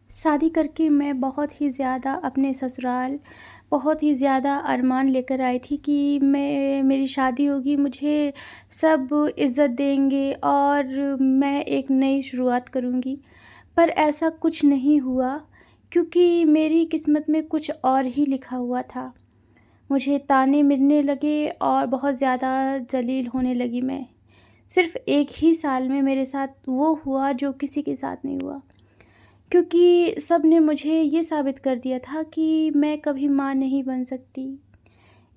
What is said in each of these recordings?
शादी करके मैं बहुत ही ज़्यादा अपने ससुराल बहुत ही ज़्यादा अरमान लेकर आई थी कि मेरी शादी होगी, मुझे सब इज़्ज़त देंगे और मैं एक नई शुरुआत करूँगी। पर ऐसा कुछ नहीं हुआ, क्योंकि मेरी किस्मत में कुछ और ही लिखा हुआ था। मुझे ताने मिलने लगे और बहुत ज़्यादा ज़लील होने लगी मैं। सिर्फ़ एक ही साल में मेरे साथ वो हुआ जो किसी के साथ नहीं हुआ। क्योंकि सब ने मुझे ये साबित कर दिया था कि मैं कभी माँ नहीं बन सकती।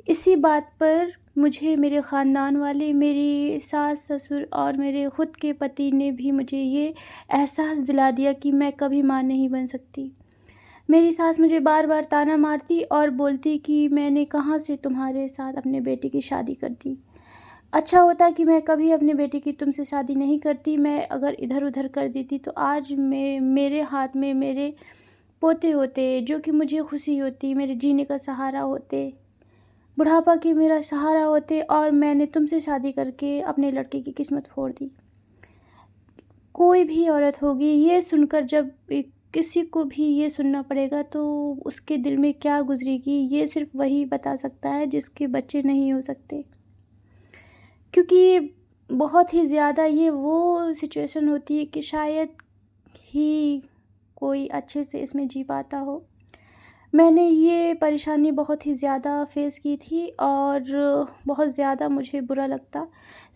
इसी बात पर मुझे मेरे ख़ानदान वाले, मेरी सास-ससुर और मेरे ख़ुद के पति ने भी मुझे ये एहसास दिला दिया कि मैं कभी माँ नहीं बन सकती। मेरी सास मुझे बार-बार ताना मारती और बोलती कि मैंने कहाँ से तुम्हारे साथ अपने बेटे की शादी कर दी। अच्छा होता कि मैं कभी अपने बेटे की तुमसे शादी नहीं करती, मैं अगर इधर-उधर कर देती तो आज मेरे हाथ में मेरे पोते होते, जो कि मुझे खुशी होती, मेरे जीने का सहारा होते, बुढ़ापा की मेरा सहारा होते, और मैंने तुमसे शादी करके अपने लड़के की किस्मत फोड़ दी। कोई भी औरत होगी ये सुनकर, जब किसी को भी ये सुनना पड़ेगा तो उसके दिल में क्या गुज़रेगी, ये सिर्फ़ वही बता सकता है जिसके बच्चे नहीं हो सकते। क्योंकि बहुत ही ज़्यादा ये वो सिचुएशन होती है कि शायद ही कोई अच्छे से इसमें जी पाता हो। मैंने ये परेशानी बहुत ही ज़्यादा फ़ेस की थी और बहुत ज़्यादा मुझे बुरा लगता।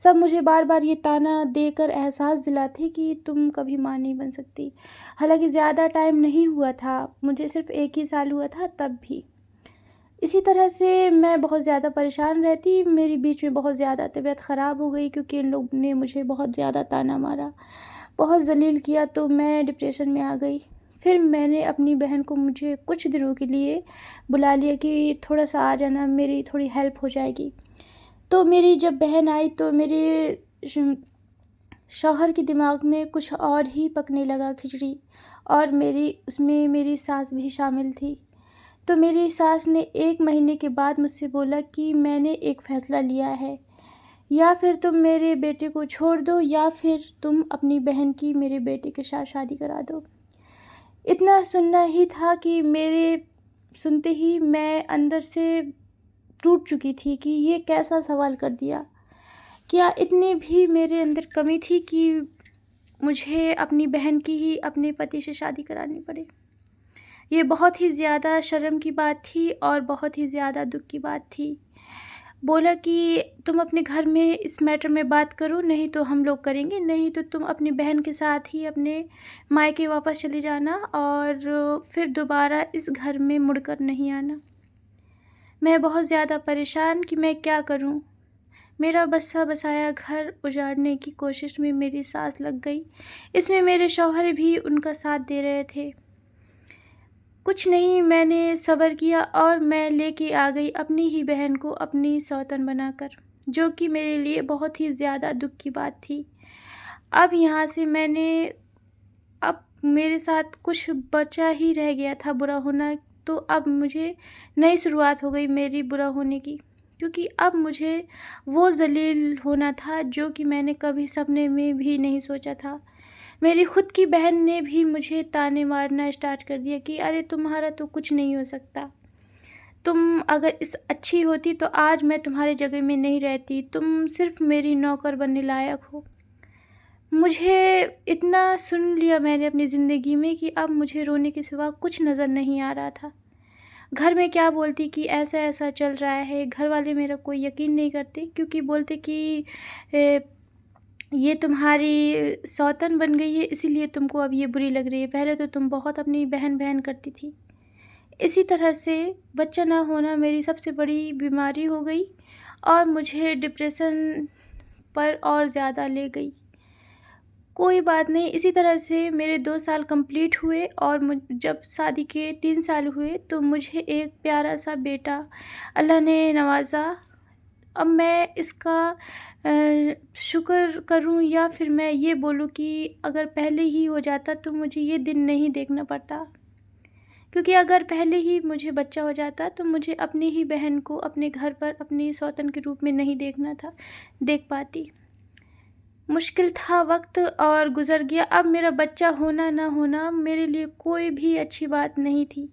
सब मुझे बार-बार ये ताना देकर एहसास दिलाते कि तुम कभी माँ नहीं बन सकती। हालाँकि ज़्यादा टाइम नहीं हुआ था, मुझे सिर्फ़ 1 ही साल हुआ था तब भी। इसी तरह से मैं बहुत ज़्यादा परेशान रहती, मेरी बीच में बहुत ज़्यादा तबीयत ख़राब हो गई क्योंकि इन लोग ने मुझे बहुत ज़्यादा ताना मारा, बहुत ज़लील किया, तो मैं डिप्रेशन में आ गई। फिर मैंने अपनी बहन को मुझे कुछ दिनों के लिए बुला लिया कि थोड़ा-सा आ जाना, मेरी थोड़ी हेल्प हो जाएगी। तो मेरी जब बहन आई तो मेरे श शौहर के दिमाग में कुछ और ही पकने लगा खिचड़ी, और उसमें मेरी सास भी शामिल थी। तो मेरी सास ने 1 महीने के बाद मुझसे बोला कि मैंने एक फ़ैसला लिया है, या फिर तुम मेरे बेटे को छोड़ दो या फिर तुम अपनी बहन की मेरे बेटे के साथ शादी करा दो। इतना सुनना ही था कि मेरे सुनते ही मैं अंदर से टूट चुकी थी कि ये कैसा सवाल कर दिया। क्या इतनी भी मेरे अंदर कमी थी कि मुझे अपनी बहन की ही अपने पति से शादी करानी पड़े। ये बहुत ही ज़्यादा शर्म की बात थी और बहुत ही ज़्यादा दुःख की बात थी। बोला कि तुम अपने घर में इस मैटर में बात करो, नहीं तो हम लोग करेंगे, नहीं तो तुम अपनी बहन के साथ ही अपने मायके वापस चले जाना और फिर दोबारा इस घर में मुड़कर नहीं आना। मैं बहुत ज़्यादा परेशान कि मैं क्या करूं। मेरा बसा-बसाया घर उजाड़ने की कोशिश में मेरी सास लग गई। इसमें मेरे शौहर भी उनका साथ दे रहे थे। कुछ नहीं, मैंने सब्र किया और मैं लेके आ गई अपनी ही बहन को अपनी सौतन बनाकर, जो कि मेरे लिए बहुत ही ज़्यादा दुःख की बात थी। अब यहाँ से अब मेरे साथ कुछ बचा ही रह गया था बुरा होना, तो अब मुझे नई शुरुआत हो गई मेरी बुरा होने की। क्योंकि अब मुझे वो ज़लील होना था जो कि मैंने कभी सपने में भी नहीं सोचा था। मेरी खुद की बहन ने भी मुझे ताने मारना स्टार्ट कर दिया कि अरे तुम्हारा तो कुछ नहीं हो सकता। तुम अगर इस अच्छी होती तो आज मैं तुम्हारी जगह में नहीं रहती। तुम सिर्फ़ मेरी नौकर बनने लायक हो। मुझे इतना सुन लिया मैंने अपनी ज़िंदगी में कि अब मुझे रोने के सिवा कुछ नज़र नहीं आ रहा था। घर में क्या बोलती कि ऐसा-ऐसा चल रहा है। घर वाले मेरा कोई यकीन नहीं करते, क्योंकि बोलते कि ये तुम्हारी सौतन बन गई है, इसीलिए तुमको अब ये बुरी लग रही है। पहले तो तुम बहुत अपनी बहन-बहन करती थी। इसी तरह से बच्चा ना होना मेरी सबसे बड़ी बीमारी हो गई और मुझे डिप्रेशन पर और ज़्यादा ले गई। कोई बात नहीं, इसी तरह से मेरे 2 साल कंप्लीट हुए और जब शादी के 3 साल हुए तो मुझे एक प्यारा-सा बेटा अल्लाह ने नवाज़ा। अब मैं इसका शुक्र करूं या फिर मैं ये बोलूं कि अगर पहले ही हो जाता तो मुझे ये दिन नहीं देखना पड़ता। क्योंकि अगर पहले ही मुझे बच्चा हो जाता तो मुझे अपनी ही बहन को अपने घर पर अपनी सौतन के रूप में नहीं देखना था, देख पाती। मुश्किल था वक़्त और गुज़र गया। अब मेरा बच्चा होना ना होना मेरे लिए कोई भी अच्छी बात नहीं थी,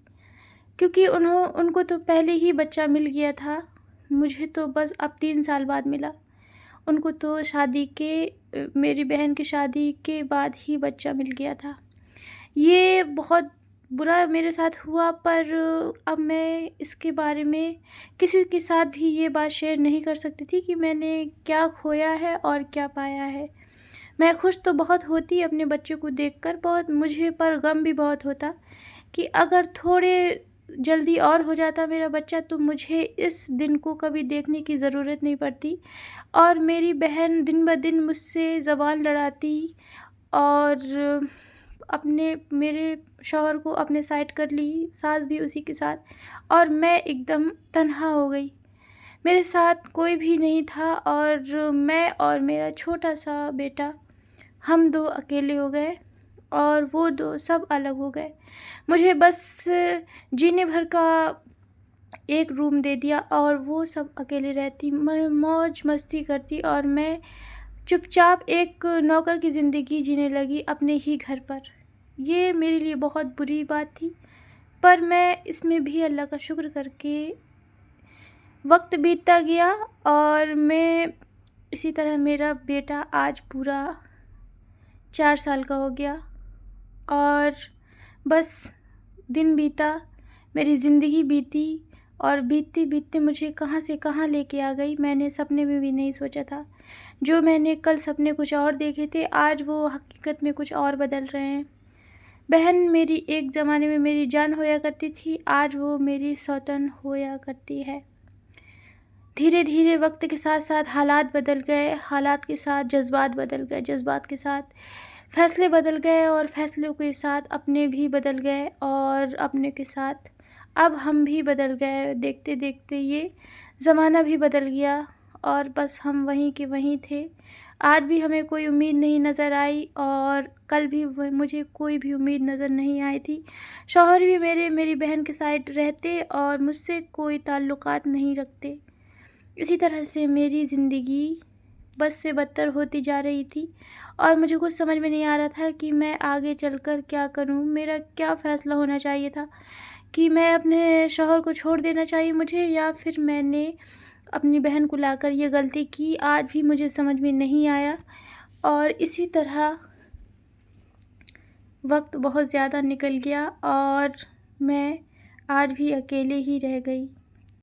क्योंकि उनको तो पहले ही बच्चा मिल गया था। मुझे तो बस अब 3 साल बाद मिला। उनको तो मेरी बहन की शादी के बाद ही बच्चा मिल गया था। ये बहुत बुरा मेरे साथ हुआ, पर अब मैं इसके बारे में किसी के साथ भी ये बात शेयर नहीं कर सकती थी कि मैंने क्या खोया है और क्या पाया है। मैं खुश तो बहुत होती अपने बच्चे को देखकर, बहुत मुझे पर गम भी बहुत होता कि अगर थोड़े जल्दी और हो जाता मेरा बच्चा तो मुझे इस दिन को कभी देखने की ज़रूरत नहीं पड़ती और मेरी बहन दिन ब दिन मुझसे ज़बान लड़ाती और मेरे शौहर को अपने साइड कर ली, सास भी उसी के साथ, और मैं एकदम तन्हा हो गई। मेरे साथ कोई भी नहीं था और मैं और मेरा छोटा-सा बेटा, हम 2 अकेले हो गए और वो 2 सब अलग हो गए। मुझे बस जीने भर का एक रूम दे दिया और वो सब अकेले रहती, मैं मौज मस्ती करती और मैं चुपचाप एक नौकर की ज़िंदगी जीने लगी अपने ही घर पर। ये मेरे लिए बहुत बुरी बात थी, पर मैं इसमें भी अल्लाह का शुक्र करके वक्त बीतता गया और मैं इसी तरह मेरा बेटा आज पूरा 4 साल का हो गया और बस दिन बीता, मेरी ज़िंदगी बीती और बीतते बीतते मुझे कहाँ से कहाँ लेके आ गई, मैंने सपने में भी नहीं सोचा था। जो मैंने कल सपने कुछ और देखे थे, आज वो हकीकत में कुछ और बदल रहे हैं। बहन मेरी एक ज़माने में मेरी जान होया करती थी, आज वो मेरी सौतन होया करती है। धीरे धीरे वक्त के साथ साथ हालात बदल गए, हालात के साथ जज्बात बदल गए, जज्बात के साथ फ़ैसले बदल गए और फ़ैसलों के साथ अपने भी बदल गए और अपने के साथ अब हम भी बदल गए। देखते देखते ये ज़माना भी बदल गया और बस हम वहीं के वहीं थे। आज भी हमें कोई उम्मीद नहीं नज़र आई और कल भी मुझे कोई भी उम्मीद नज़र नहीं आई थी। शौहर भी मेरी बहन के साइड रहते और मुझसे कोई ताल्लुकात नहीं रखते। इसी तरह से मेरी ज़िंदगी बद से बदतर होती जा रही थी और मुझे कुछ समझ में नहीं आ रहा था कि मैं आगे चलकर क्या करूं। मेरा क्या फ़ैसला होना चाहिए था कि मैं अपने शौहर को छोड़ देना चाहिए मुझे, या फिर मैंने अपनी बहन को लाकर ये गलती की, आज भी मुझे समझ में नहीं आया। और इसी तरह वक्त बहुत ज़्यादा निकल गया और मैं आज भी अकेले ही रह गई।